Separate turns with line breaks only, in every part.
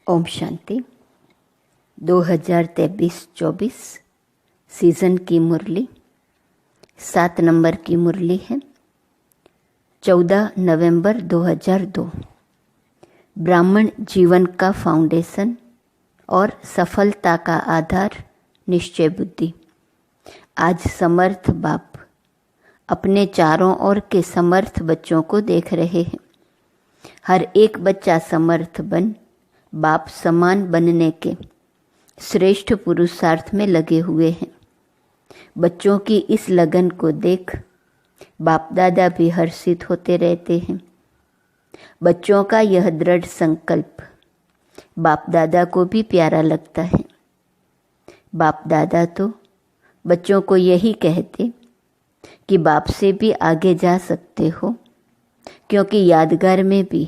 Om Shanti. 2023-24 season की मुरली 7 number की मुरली है। 14 नवंबर 2002। ब्राह्मण जीवन का फाउंडेशन और सफलता का आधार निश्चय बुद्धि। आज समर्थ बाप अपने चारों ओर के समर्थ बच्चों को देख रहे हैं। हर एक बच्चा समर्थ बन बाप समान बनने के श्रेष्ठ पुरुषार्थ में लगे हुए हैं। बच्चों की इस लगन को देख बाप दादा भी हर्षित होते रहते हैं। बच्चों का यह दृढ़ संकल्प बाप दादा को भी प्यारा लगता है। बाप दादा तो बच्चों को यही कहते कि बाप से भी आगे जा सकते हो, क्योंकि यादगार में भी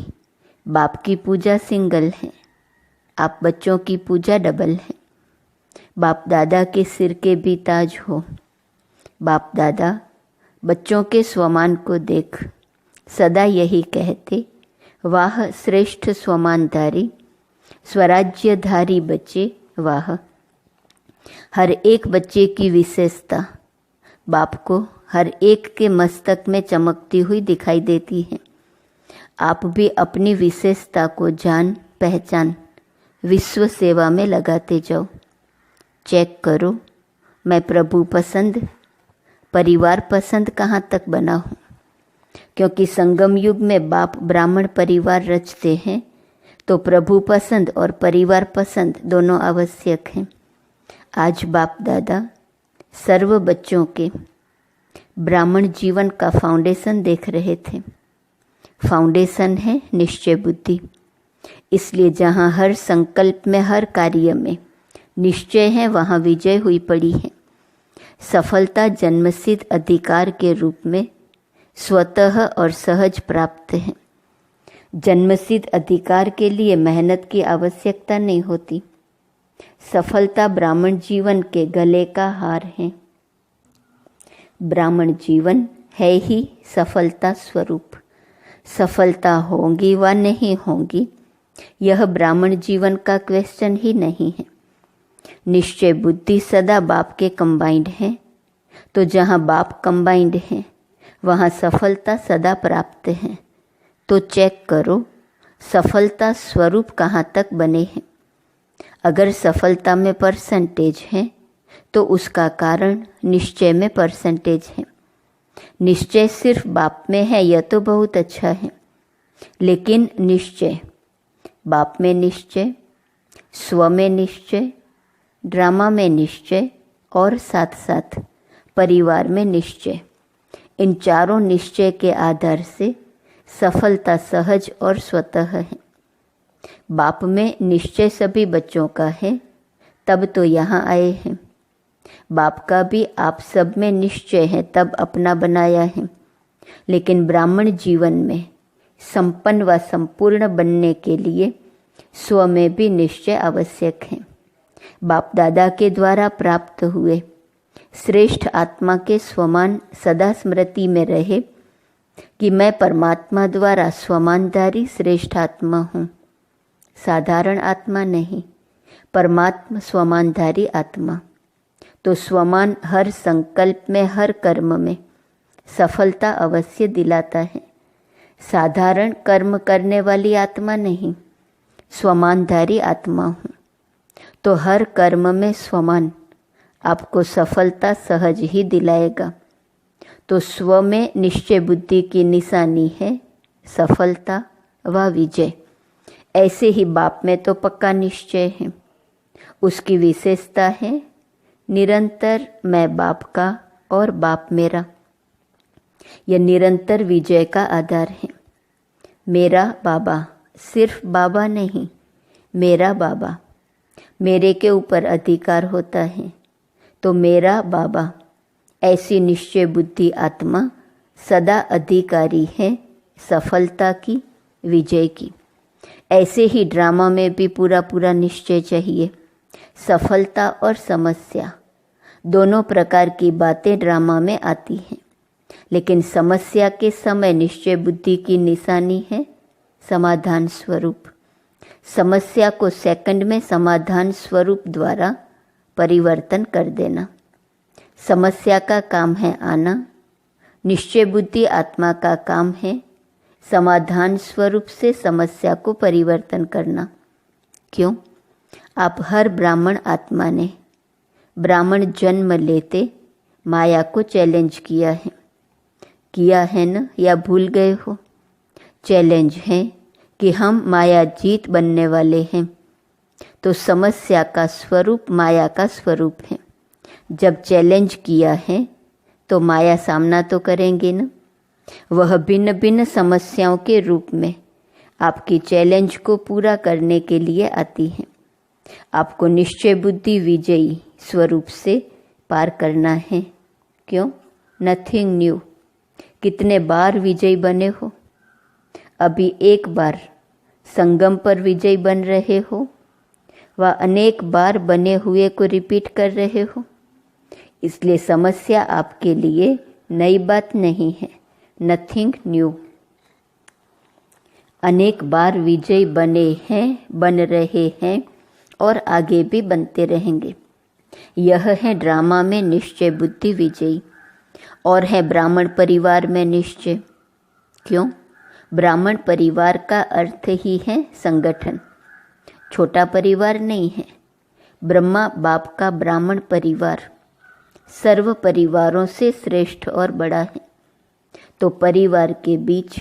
बाप की पूजा सिंगल है, आप बच्चों की पूजा डबल है। बाप दादा के सिर के भी ताज हो। बाप दादा बच्चों के स्वमान को देख सदा यही कहते, वाह श्रेष्ठ स्वमानधारी स्वराज्यधारी बच्चे वाह। हर एक बच्चे की विशेषता बाप को हर एक के मस्तक में चमकती हुई दिखाई देती है। आप भी अपनी विशेषता को जान पहचान विश्व सेवा में लगाते जाओ। चेक करो, मैं प्रभु पसंद परिवार पसंद कहाँ तक बना हूँ, क्योंकि संगम युग में बाप ब्राह्मण परिवार रचते हैं तो प्रभु पसंद और परिवार पसंद दोनों आवश्यक हैं। आज बाप दादा सर्व बच्चों के ब्राह्मण जीवन का फाउंडेशन देख रहे थे। फाउंडेशन है निश्चय बुद्धि। इसलिए जहाँ हर संकल्प में हर कार्य में निश्चय है, वहाँ विजय हुई पड़ी है। सफलता जन्मसिद्ध अधिकार के रूप में स्वतः और सहज प्राप्त है। जन्मसिद्ध अधिकार के लिए मेहनत की आवश्यकता नहीं होती। सफलता ब्राह्मण जीवन के गले का हार है। ब्राह्मण जीवन है ही सफलता स्वरूप। सफलता होगी व नहीं होगी, यह ब्राह्मण जीवन का क्वेश्चन ही नहीं है। निश्चय बुद्धि सदा बाप के कंबाइंड है, तो जहाँ बाप कंबाइंड है वहाँ सफलता सदा प्राप्त है। तो चेक करो सफलता स्वरूप कहाँ तक बने हैं। अगर सफलता में परसेंटेज है तो उसका कारण निश्चय में परसेंटेज है। निश्चय सिर्फ बाप में है, यह तो बहुत अच्छा है, लेकिन निश्चय बाप में निश्चय, स्व में निश्चय, ड्रामा में निश्चय और साथ साथ परिवार में निश्चय, इन चारों निश्चय के आधार से सफलता सहज और स्वतः है। बाप में निश्चय सभी बच्चों का है, तब तो यहाँ आए हैं। बाप का भी आप सब में निश्चय है, तब अपना बनाया है। लेकिन ब्राह्मण जीवन में संपन्न व संपूर्ण बनने के लिए स्व में भी निश्चय आवश्यक है। बाप दादा के द्वारा प्राप्त हुए श्रेष्ठ आत्मा के स्वमान सदा स्मृति में रहे कि मैं परमात्मा द्वारा स्वमानधारी श्रेष्ठ आत्मा हूँ। साधारण आत्मा नहीं, परमात्मा स्वमानधारी आत्मा। तो स्वमान हर संकल्प में हर कर्म में सफलता अवश्य दिलाता है। साधारण कर्म करने वाली आत्मा नहीं, स्वमानधारी आत्मा हूँ। तो हर कर्म में स्वमान आपको सफलता सहज ही दिलाएगा। तो स्व में निश्चय बुद्धि की निशानी है सफलता व विजय। ऐसे ही बाप में तो पक्का निश्चय है। उसकी विशेषता है निरंतर मैं बाप का और बाप मेरा। यह निरंतर विजय का आधार है। मेरा बाबा सिर्फ बाबा नहीं, मेरा बाबा। मेरे के ऊपर अधिकार होता है, तो मेरा बाबा। ऐसी निश्चय बुद्धि आत्मा सदा अधिकारी है सफलता की, विजय की। ऐसे ही ड्रामा में भी पूरा पूरा निश्चय चाहिए। सफलता और समस्या दोनों प्रकार की बातें ड्रामा में आती हैं, लेकिन समस्या के समय निश्चय बुद्धि की निशानी है समाधान स्वरूप। समस्या को सेकंड में समाधान स्वरूप द्वारा परिवर्तन कर देना। समस्या का काम है आना, निश्चय बुद्धि आत्मा का काम है समाधान स्वरूप से समस्या को परिवर्तन करना। क्यों? आप हर ब्राह्मण आत्मा ने ब्राह्मण जन्म लेते माया को चैलेंज किया है ना, या भूल गए हो? चैलेंज है कि हम माया जीत बनने वाले हैं। तो समस्या का स्वरूप माया का स्वरूप है। जब चैलेंज किया है तो माया सामना तो करेंगे ना। वह भिन्न भिन्न समस्याओं के रूप में आपकी चैलेंज को पूरा करने के लिए आती है। आपको निश्चय बुद्धि विजयी स्वरूप से पार करना है। क्यों? Nothing new. कितने बार विजयी बने हो? अभी एक बार संगम पर विजयी बन रहे हो, व अनेक बार बने हुए को रिपीट कर रहे हो। इसलिए समस्या आपके लिए नई बात नहीं है, नथिंग न्यू। अनेक बार विजयी बने हैं, बन रहे हैं और आगे भी बनते रहेंगे। यह है ड्रामा में निश्चय बुद्धि विजयी, और है ब्राह्मण परिवार में निश्चय। क्यों? ब्राह्मण परिवार का अर्थ ही है संगठन, छोटा परिवार नहीं है। ब्रह्मा बाप का ब्राह्मण परिवार सर्व परिवारों से श्रेष्ठ और बड़ा है। तो परिवार के बीच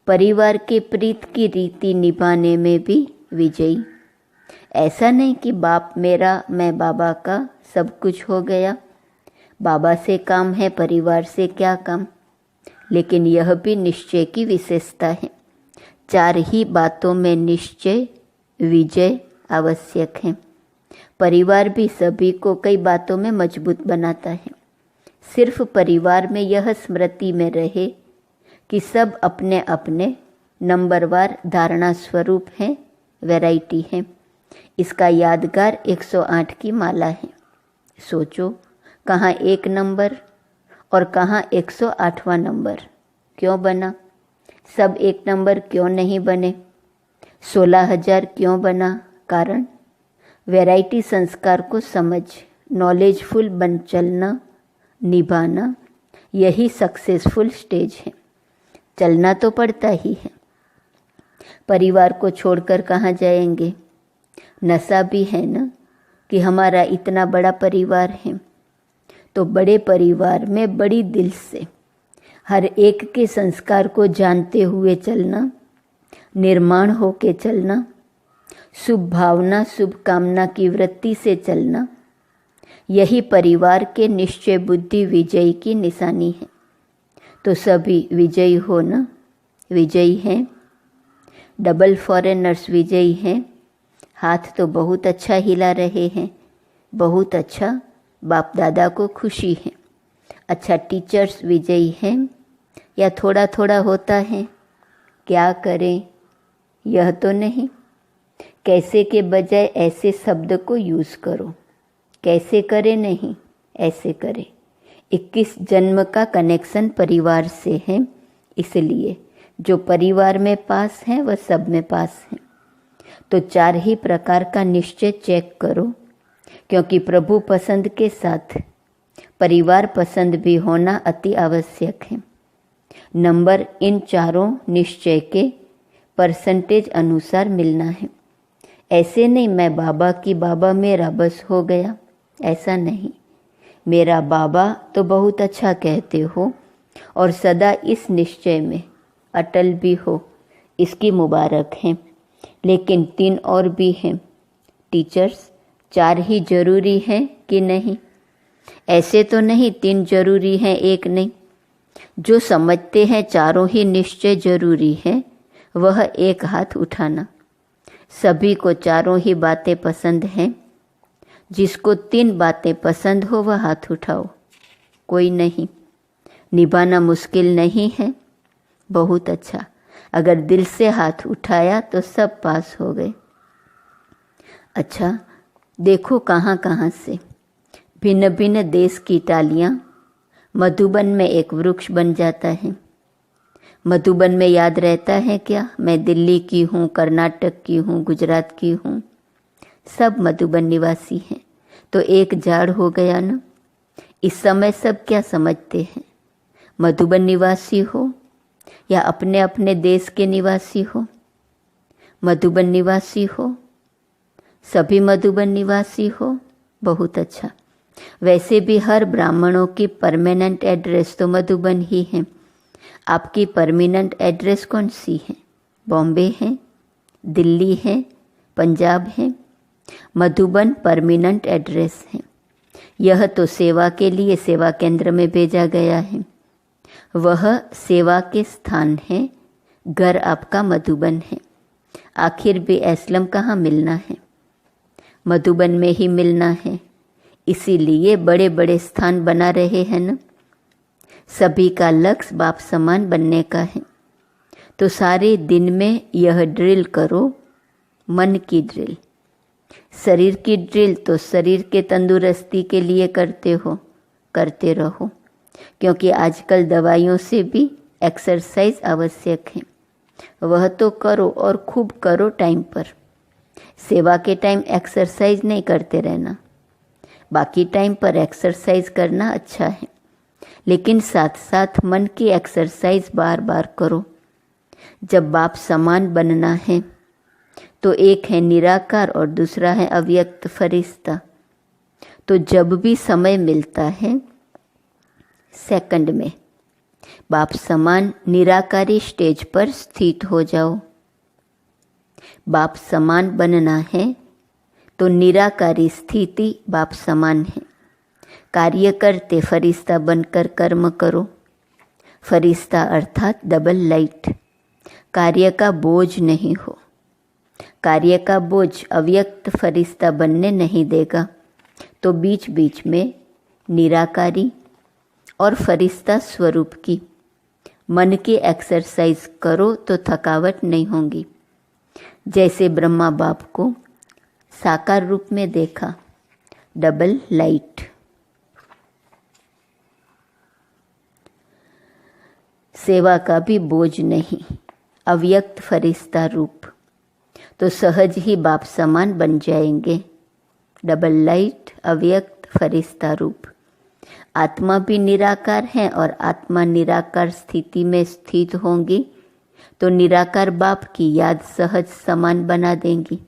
परिवार के प्रीत की रीति निभाने में भी विजयी। ऐसा नहीं कि बाप मेरा मैं बाबा का, सब कुछ हो गया, बाबा से काम है, परिवार से क्या काम। लेकिन यह भी निश्चय की विशेषता है। चार ही बातों में निश्चय विजय आवश्यक है। परिवार भी सभी को कई बातों में मजबूत बनाता है। सिर्फ परिवार में यह स्मृति में रहे कि सब अपने अपने नंबरवार धारणा स्वरूप है, वैरायटी है। इसका यादगार 108 की माला है। सोचो, कहाँ एक नंबर और कहाँ 108वां नंबर क्यों बना? सब एक नंबर क्यों नहीं बने? 16,000 क्यों बना? कारण वैरायटी संस्कार को समझ, नॉलेजफुल बन चलना, निभाना, यही सक्सेसफुल स्टेज है। चलना तो पड़ता ही है। परिवार को छोड़कर कहाँ जाएंगे? नशा भी है ना कि हमारा इतना बड़ा परिवार है। तो बड़े परिवार में बड़ी दिल से हर एक के संस्कार को जानते हुए चलना, निर्माण होके चलना, शुभ भावना शुभ कामना की वृत्ति से चलना, यही परिवार के निश्चय बुद्धि विजयी की निशानी है। तो सभी विजयी हो ना? विजयी हैं। डबल फॉरेनर्स विजयी हैं। हाथ तो बहुत अच्छा हिला रहे हैं, बहुत अच्छा। बाप दादा को खुशी है। अच्छा, टीचर्स विजयी हैं या थोड़ा थोड़ा होता है? क्या करें? यह तो नहीं। कैसे के बजाय ऐसे शब्द को यूज़ करो। कैसे करें नहीं, ऐसे करें। 21 जन्म का कनेक्शन परिवार से है, इसलिए जो परिवार में पास है वह सब में पास है। तो चार ही प्रकार का निश्चय चेक करो, क्योंकि प्रभु पसंद के साथ परिवार पसंद भी होना अति आवश्यक है। नंबर इन चारों निश्चय के परसेंटेज अनुसार मिलना है। ऐसे नहीं मैं बाबा की बाबा मेरा बस हो गया, ऐसा नहीं। मेरा बाबा तो बहुत अच्छा कहते हो और सदा इस निश्चय में अटल भी हो, इसकी मुबारक है। लेकिन 3 और भी हैं। टीचर्स 4 ही जरूरी हैं कि नहीं? ऐसे तो नहीं 3 जरूरी हैं, 1 नहीं। जो समझते हैं चारों ही निश्चय जरूरी है, वह एक हाथ उठाना। सभी को चारों ही बातें पसंद हैं। जिसको 3 बातें पसंद हो वह हाथ उठाओ। कोई नहीं। निभाना मुश्किल नहीं है, बहुत अच्छा। अगर दिल से हाथ उठाया तो सब पास हो गए। अच्छा, देखो कहाँ कहाँ से भिन्न भिन्न देश की टालियाँ मधुबन में एक वृक्ष बन जाता है। मधुबन में याद रहता है क्या? मैं दिल्ली की हूँ, कर्नाटक की हूँ, गुजरात की हूँ, सब मधुबन निवासी हैं। तो एक जाड़ हो गया ना। इस समय सब क्या समझते हैं? मधुबन निवासी हो या अपने अपने देश के निवासी हो? मधुबन निवासी हो, सभी मधुबन निवासी हो, बहुत अच्छा। वैसे भी हर ब्राह्मणों की परमानेंट एड्रेस तो मधुबन ही है। आपकी परमानेंट एड्रेस कौन सी है? बॉम्बे है, दिल्ली है, पंजाब है। मधुबन परमानेंट एड्रेस है। यह तो सेवा के लिए सेवा केंद्र में भेजा गया है। वह सेवा के स्थान है। घर आपका मधुबन है। आखिर भी असलम कहाँ मिलना है? मधुबन में ही मिलना है। इसीलिए बड़े बड़े स्थान बना रहे हैं ना। सभी का लक्ष्य बाप समान बनने का है। तो सारे दिन में यह ड्रिल करो, मन की ड्रिल। शरीर की ड्रिल तो शरीर के तंदुरुस्ती के लिए करते हो, करते रहो, क्योंकि आजकल दवाइयों से भी एक्सरसाइज आवश्यक है। वह तो करो और खूब करो टाइम पर। सेवा के टाइम एक्सरसाइज नहीं करते रहना, बाकी टाइम पर एक्सरसाइज करना अच्छा है, लेकिन साथ साथ मन की एक्सरसाइज बार बार करो। जब बाप समान बनना है तो एक है निराकार और दूसरा है अव्यक्त फरिश्ता। तो जब भी समय मिलता है सेकंड में बाप समान निराकारी स्टेज पर स्थित हो जाओ। बाप समान बनना है तो निराकारी स्थिति बाप समान है। कार्य करते फरिश्ता बनकर कर्म करो। फरिश्ता अर्थात डबल लाइट। कार्य का बोझ नहीं हो। कार्य का बोझ अव्यक्त फरिश्ता बनने नहीं देगा। तो बीच बीच में निराकारी और फरिश्ता स्वरूप की मन की एक्सरसाइज करो तो थकावट नहीं होगी। जैसे ब्रह्मा बाप को साकार रूप में देखा, डबल लाइट। सेवा का भी बोझ नहीं, अव्यक्त फरिश्ता रूप, तो सहज ही बाप समान बन जाएंगे। डबल लाइट, अव्यक्त फरिश्ता रूप। आत्मा भी निराकार है और आत्मा निराकार स्थिति में स्थित होंगी तो निराकार बाप की याद सहज समान बना देंगी।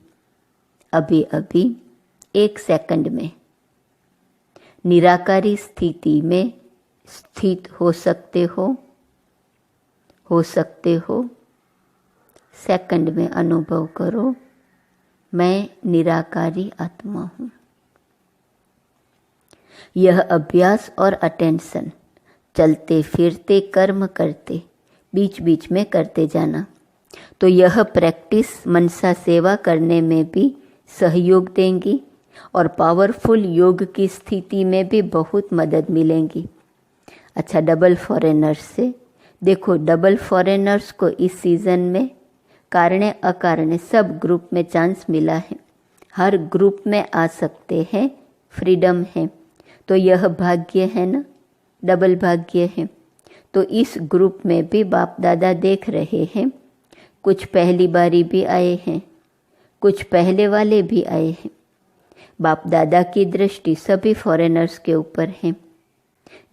अभी अभी एक सेकंड में निराकारी स्थिति में स्थित हो सकते हो। सेकंड में अनुभव करो, मैं निराकारी आत्मा हूँ। यह अभ्यास और अटेंशन चलते फिरते कर्म करते बीच बीच में करते जाना। तो यह प्रैक्टिस मनसा सेवा करने में भी सहयोग देंगी और पावरफुल योग की स्थिति में भी बहुत मदद मिलेंगी। अच्छा, डबल फॉरेनर्स से देखो, डबल फॉरेनर्स को इस सीज़न में कारणे अकारणे सब ग्रुप में चांस मिला है। हर ग्रुप में आ सकते हैं, फ्रीडम है। तो यह भाग्य है ना, डबल भाग्य है। तो इस ग्रुप में भी बाप दादा देख रहे हैं। कुछ पहली बारी भी आए हैं, कुछ पहले वाले भी आए हैं। बाप दादा की दृष्टि सभी फॉरेनर्स के ऊपर है।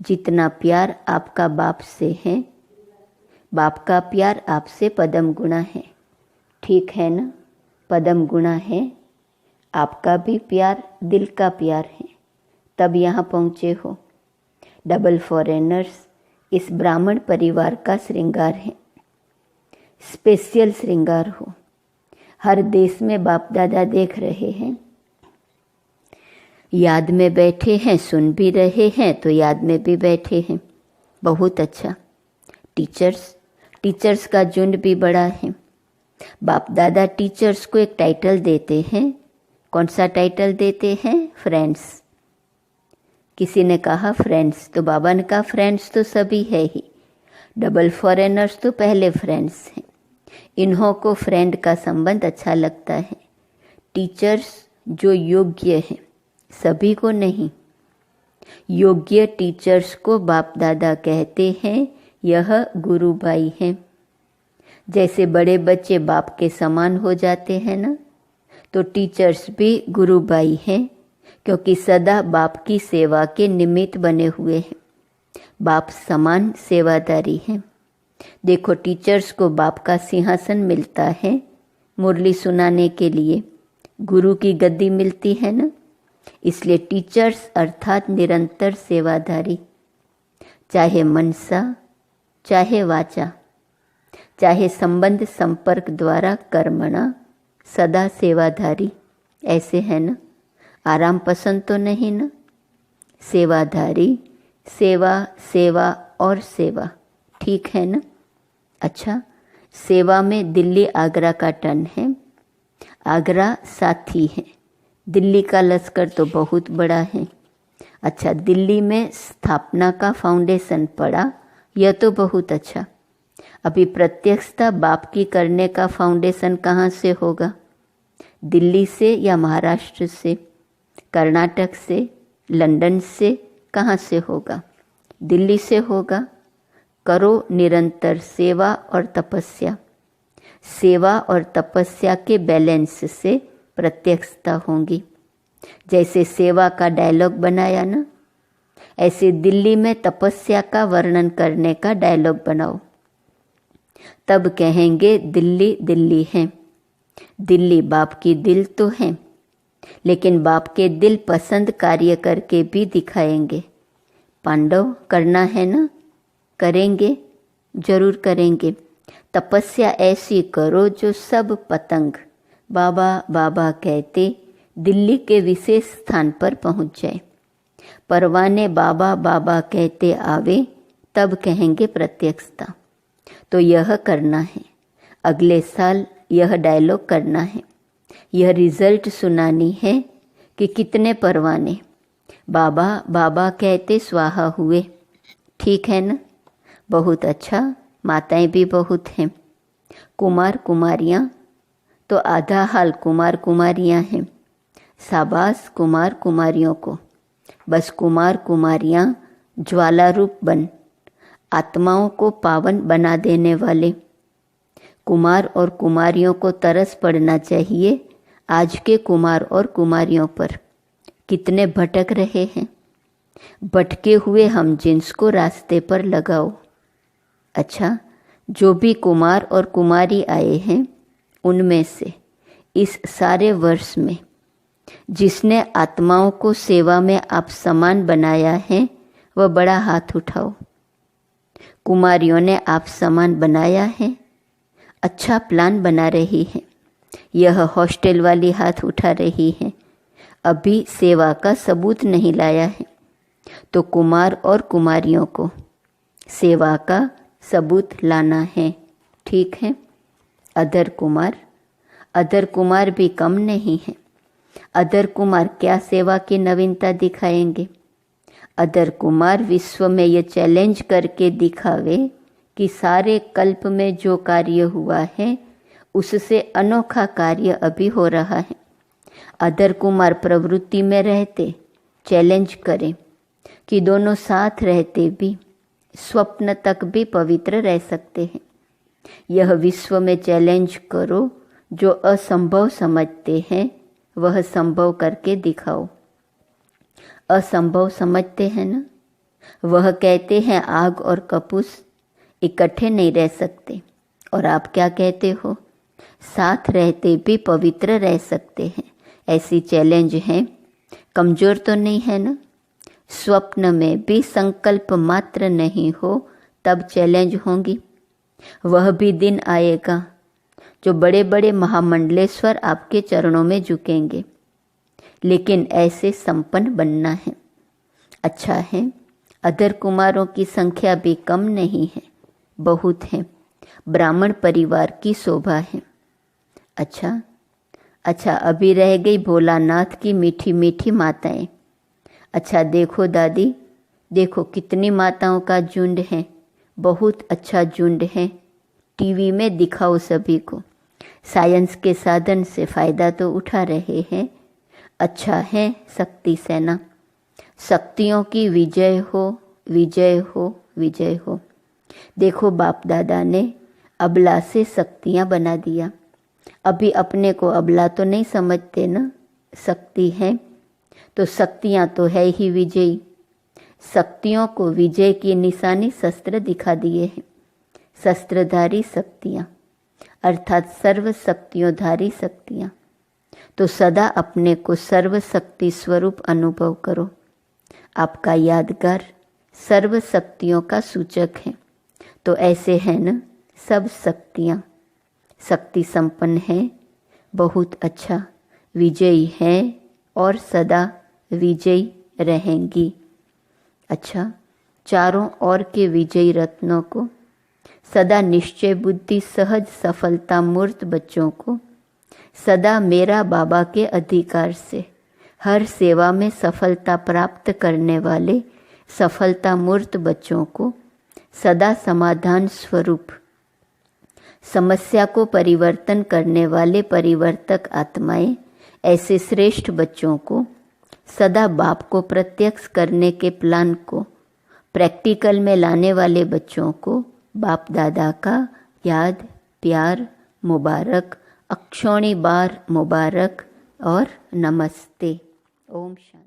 जितना प्यार आपका बाप से है, बाप का प्यार आपसे पदम गुणा है। ठीक है ना, पदम गुणा है। आपका भी प्यार दिल का प्यार है, तब यहाँ पहुँचे हो। डबल फॉरेनर्स इस ब्राह्मण परिवार का श्रृंगार है, स्पेशल श्रृंगार हो। हर देश में बाप दादा देख रहे हैं, याद में बैठे हैं, सुन भी रहे हैं तो याद में भी बैठे हैं। बहुत अच्छा। टीचर्स का झुंड भी बड़ा है। बाप दादा टीचर्स को एक टाइटल देते हैं। कौन सा टाइटल देते हैं? फ्रेंड्स। किसी ने कहा फ्रेंड्स, तो बाबा ने कहा फ्रेंड्स तो सभी है ही, डबल फॉरेनर्स तो पहले फ्रेंड्स हैं। इन्हों को फ्रेंड का संबंध अच्छा लगता है। टीचर्स जो योग्य हैं, सभी को नहीं, योग्य टीचर्स को बाप दादा कहते हैं। यह गुरु भाई हैं। जैसे बड़े बच्चे बाप के समान हो जाते हैं ना, तो टीचर्स भी गुरु भाई हैं, क्योंकि सदा बाप की सेवा के निमित्त बने हुए हैं। बाप समान सेवादारी हैं। देखो, टीचर्स को बाप का सिंहासन मिलता है मुरली सुनाने के लिए, गुरु की गद्दी मिलती है ना, इसलिए टीचर्स अर्थात निरंतर सेवाधारी, चाहे मनसा चाहे वाचा, चाहे संबंध संपर्क द्वारा कर्मणा, सदा सेवाधारी। ऐसे है ना, आराम पसंद तो नहीं ना, सेवाधारी, सेवा सेवा और सेवा, ठीक है ना। अच्छा, सेवा में दिल्ली आगरा का टन है, आगरा साथी है, दिल्ली का लश्कर तो बहुत बड़ा है। अच्छा, दिल्ली में स्थापना का फाउंडेशन पड़ा, यह तो बहुत अच्छा। अभी प्रत्यक्षता बाप की करने का फाउंडेशन कहाँ से होगा? दिल्ली से या महाराष्ट्र से, कर्नाटक से, लंदन से, कहाँ से होगा? दिल्ली से होगा। करो निरंतर सेवा और तपस्या, सेवा और तपस्या के बैलेंस से प्रत्यक्षता होगी। जैसे सेवा का डायलॉग बनाया ना, ऐसे दिल्ली में तपस्या का वर्णन करने का डायलॉग बनाओ, तब कहेंगे दिल्ली दिल्ली है। दिल्ली बाप की दिल तो है, लेकिन बाप के दिल पसंद कार्य करके भी दिखाएंगे। पांडव करना है ना, करेंगे, जरूर करेंगे। तपस्या ऐसी करो जो सब पतंग बाबा बाबा कहते दिल्ली के विशेष स्थान पर पहुंच जाए। परवाने बाबा बाबा कहते आवे, तब कहेंगे प्रत्यक्षता। तो यह करना है, अगले साल यह डायलॉग करना है, यह रिजल्ट सुनानी है कि कितने परवाने बाबा बाबा कहते स्वाहा हुए। ठीक है ना, बहुत अच्छा। माताएं भी बहुत हैं, कुमार कुमारियाँ तो आधा हाल कुमार कुमारियाँ हैं। शाबाश कुमार कुमारियों को। बस कुमार कुमारियाँ ज्वाला रूप बन, आत्माओं को पावन बना देने वाले। कुमार और कुमारियों को तरस पड़ना चाहिए आज के कुमार और कुमारियों पर, कितने भटक रहे हैं। भटके हुए हम जिन्स को रास्ते पर लगाओ। अच्छा, जो भी कुमार और कुमारी आए हैं, उनमें से इस सारे वर्ष में जिसने आत्माओं को सेवा में आप समान बनाया है, वह बड़ा हाथ उठाओ। कुमारियों ने आप समान बनाया है, अच्छा प्लान बना रही है। यह हॉस्टल वाली हाथ उठा रही है, अभी सेवा का सबूत नहीं लाया है। तो कुमार और कुमारियों को सेवा का सबूत लाना है, ठीक है। अदर कुमार भी कम नहीं है। अदर कुमार क्या सेवा की नवीनता दिखाएंगे? अदर कुमार विश्व में ये चैलेंज करके दिखावे कि सारे कल्प में जो कार्य हुआ है उससे अनोखा कार्य अभी हो रहा है। अदर कुमार प्रवृत्ति में रहते चैलेंज करें कि दोनों साथ रहते भी स्वप्न तक भी पवित्र रह सकते हैं। यह विश्व में चैलेंज करो, जो असंभव समझते हैं वह संभव करके दिखाओ। असंभव समझते हैं ना, वह कहते हैं आग और कपूस इकट्ठे नहीं रह सकते, और आप क्या कहते हो? साथ रहते भी पवित्र रह सकते हैं। ऐसी चैलेंज है, कमजोर तो नहीं है ना। स्वप्न में भी संकल्प मात्र नहीं हो तब चैलेंज होंगी। वह भी दिन आएगा जो बड़े बड़े महामंडलेश्वर आपके चरणों में झुकेंगे, लेकिन ऐसे संपन्न बनना है। अच्छा है, अदर कुमारों की संख्या भी कम नहीं है, बहुत है। ब्राह्मण परिवार की शोभा है। अच्छा, अभी रह गई भोलानाथ की मीठी मीठी माताएं। अच्छा देखो दादी, देखो कितनी माताओं का झुंड है, बहुत अच्छा झुंड है। टीवी में दिखाओ सभी को, साइंस के साधन से फ़ायदा तो उठा रहे हैं। अच्छा है शक्ति सेना, शक्तियों की विजय हो, विजय हो, विजय हो। देखो बाप दादा ने अबला से शक्तियाँ बना दिया। अभी अपने को अबला तो नहीं समझते ना, शक्ति है तो शक्तियाँ तो है ही विजयी। शक्तियों को विजय की निशानी शस्त्र दिखा दिए हैं। शस्त्रधारी शक्तियाँ अर्थात सर्व शक्तियोंधारी शक्तियाँ। तो सदा अपने को सर्व शक्ति स्वरूप अनुभव करो। आपका यादगार सर्व शक्तियों का सूचक है। तो ऐसे है न, सब शक्तियाँ शक्ति संपन्न है, बहुत अच्छा, विजयी है और सदा विजयी रहेंगी। अच्छा, चारों ओर के विजयी रत्नों को, सदा निश्चय बुद्धि सहज सफलता मूर्त बच्चों को, सदा मेरा बाबा के अधिकार से हर सेवा में सफलता प्राप्त करने वाले सफलता मूर्त बच्चों को, सदा समाधान स्वरूप समस्या को परिवर्तन करने वाले परिवर्तक आत्माएं, ऐसे श्रेष्ठ बच्चों को, सदा बाप को प्रत्यक्ष करने के प्लान को प्रैक्टिकल में लाने वाले बच्चों को बाप दादा का याद प्यार मुबारक, अक्षौणी बार मुबारक और नमस्ते। ओम शांति।